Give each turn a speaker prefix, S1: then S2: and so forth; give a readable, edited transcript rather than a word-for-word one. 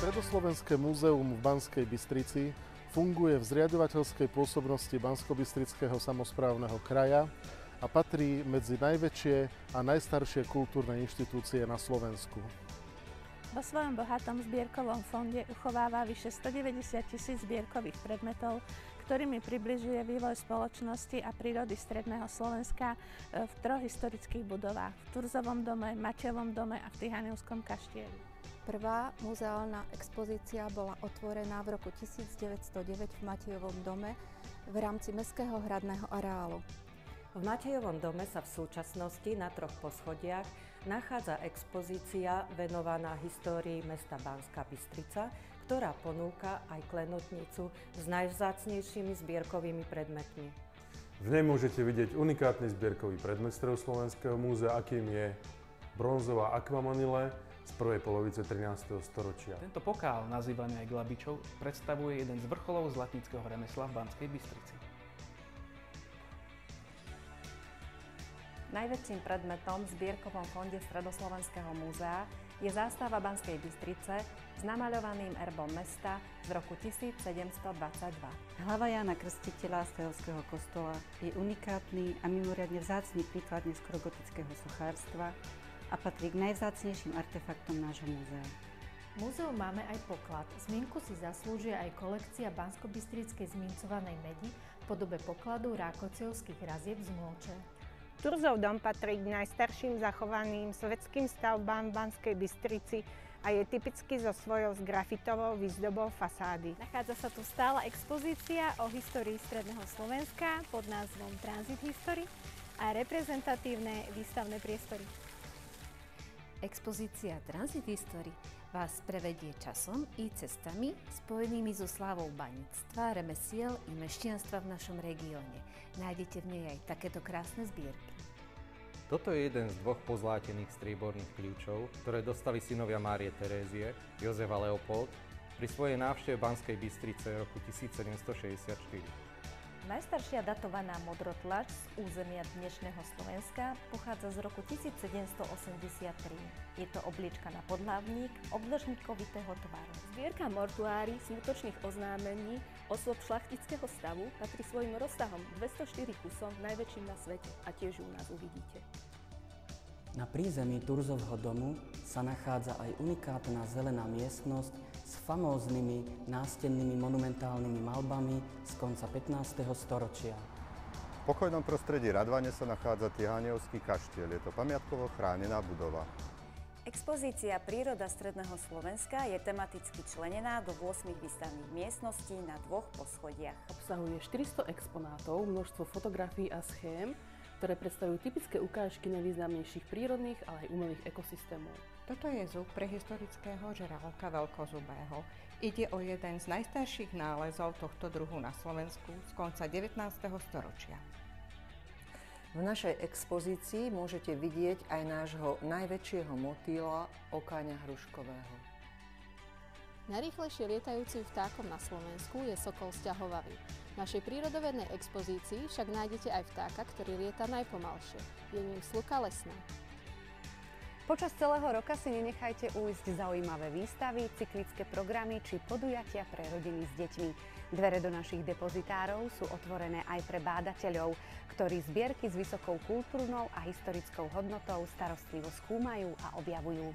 S1: Stredoslovenské múzeum v Banskej Bystrici funguje v zriaďovateľskej pôsobnosti Banskobystrického samosprávneho kraja a patrí medzi najväčšie a najstaršie kultúrne inštitúcie na Slovensku.
S2: Vo svojom bohatom zbierkovom fonde uchováva vyše 190 000 zbierkových predmetov, ktorými približuje vývoj spoločnosti a prírody stredného Slovenska v troch historických budovách: v Turzovom dome, Matejovom dome a v Tihanivskom kaštieli.
S3: Prvá muzeálna expozícia bola otvorená v roku 1909 v Matejovom dome v rámci Mestského hradného areálu.
S4: V Matejovom dome sa v súčasnosti na troch poschodiach nachádza expozícia venovaná histórii mesta Banská Bystrica, ktorá ponúka aj klenotnicu s najvzácnejšími zbierkovými predmetmi.
S5: V nej môžete vidieť unikátny zbierkový predmet Stredoslovenského múzea, akým je bronzová akvamanile z prvej polovice 13. storočia.
S6: Tento pokal, nazývaný aj Glabičov, predstavuje jeden z vrcholov zlatníckeho remesla v Banskej Bystrici.
S7: Najväčším predmetom v zbierkovom fonde Stredoslovenského múzea je zástava Banskej Bystrice s namaľovaným erbom mesta z roku 1722.
S8: Hlava Jána Krstiteľa Stavovského kostola je unikátny a mimoriadne vzácny príklad neskorogotického sochárstva a patrí k najvzácnejším artefaktom nášho múzea.
S9: V múzeu máme aj poklad. Zmienku si zaslúžia aj kolekcia banskobystrickej zmincovanej medi v podobe pokladu rákociovských razieb z Môče.
S10: Turzov dom patrí k najstarším zachovaným sovetským stavbám v Banskej Bystrici a je typický so svojou grafitovou výzdobou fasády.
S11: Nachádza sa tu stála expozícia o histórii stredného Slovenska pod názvom Transit History a reprezentatívne výstavné priestory.
S12: Expozícia Transit History vás prevedie časom i cestami spojenými so slávou baníctva, remesiel i mešťanstva v našom regióne. Nájdete v nej aj takéto krásne zbierky.
S13: Toto je jeden z dvoch pozlátených strieborných kľúčov, ktoré dostali synovia Márie Terézie, Jozef a Leopold, pri svojej návšteve Banskej Bystrice v roku 1764.
S7: Najstaršia datovaná modrotlač z územia dnešného Slovenska pochádza z roku 1783. Je to oblička na podhlavník obdĺžnikovitého tvaru.
S11: Zbierka mortuári smutočných oznámení osôb šlachtického stavu patrí svojim rozsahom 204 kusom najväčším na svete a tiež ju u nás uvidíte.
S14: Na prízemí Turzovho domu sa nachádza aj unikátna zelená miestnosť s famóznymi nástennými monumentálnymi malbami z konca 15. storočia.
S15: V pokojnom prostredí Radvane sa nachádza Tihanivský kaštiel. Je to pamiatkovo chránená budova.
S7: Expozícia Príroda stredného Slovenska je tematicky členená do 8 výstavných miestností na dvoch poschodiach.
S16: Obsahuje 400 exponátov, množstvo fotografií a schém, ktoré predstavujú typické ukážky najvýznamnejších prírodných, ale aj umelých ekosystémov.
S17: Toto je zub prehistorického žraloka veľkozubého. Ide o jeden z najstarších nálezov tohto druhu na Slovensku z konca 19. storočia.
S4: V našej expozícii môžete vidieť aj nášho najväčšieho motýla, okáňa hruškového.
S11: Najrýchlejšie lietajúcim vtákom na Slovensku je sokol sťahovavý. V našej prírodovednej expozícii však nájdete aj vtáka, ktorý lieta najpomalšie. Je ním sluka lesná.
S18: Počas celého roka si nenechajte ujsť zaujímavé výstavy, cyklické programy či podujatia pre rodiny s deťmi. Dvere do našich depozitárov sú otvorené aj pre bádateľov, ktorí zbierky s vysokou kultúrnou a historickou hodnotou starostlivo skúmajú a objavujú.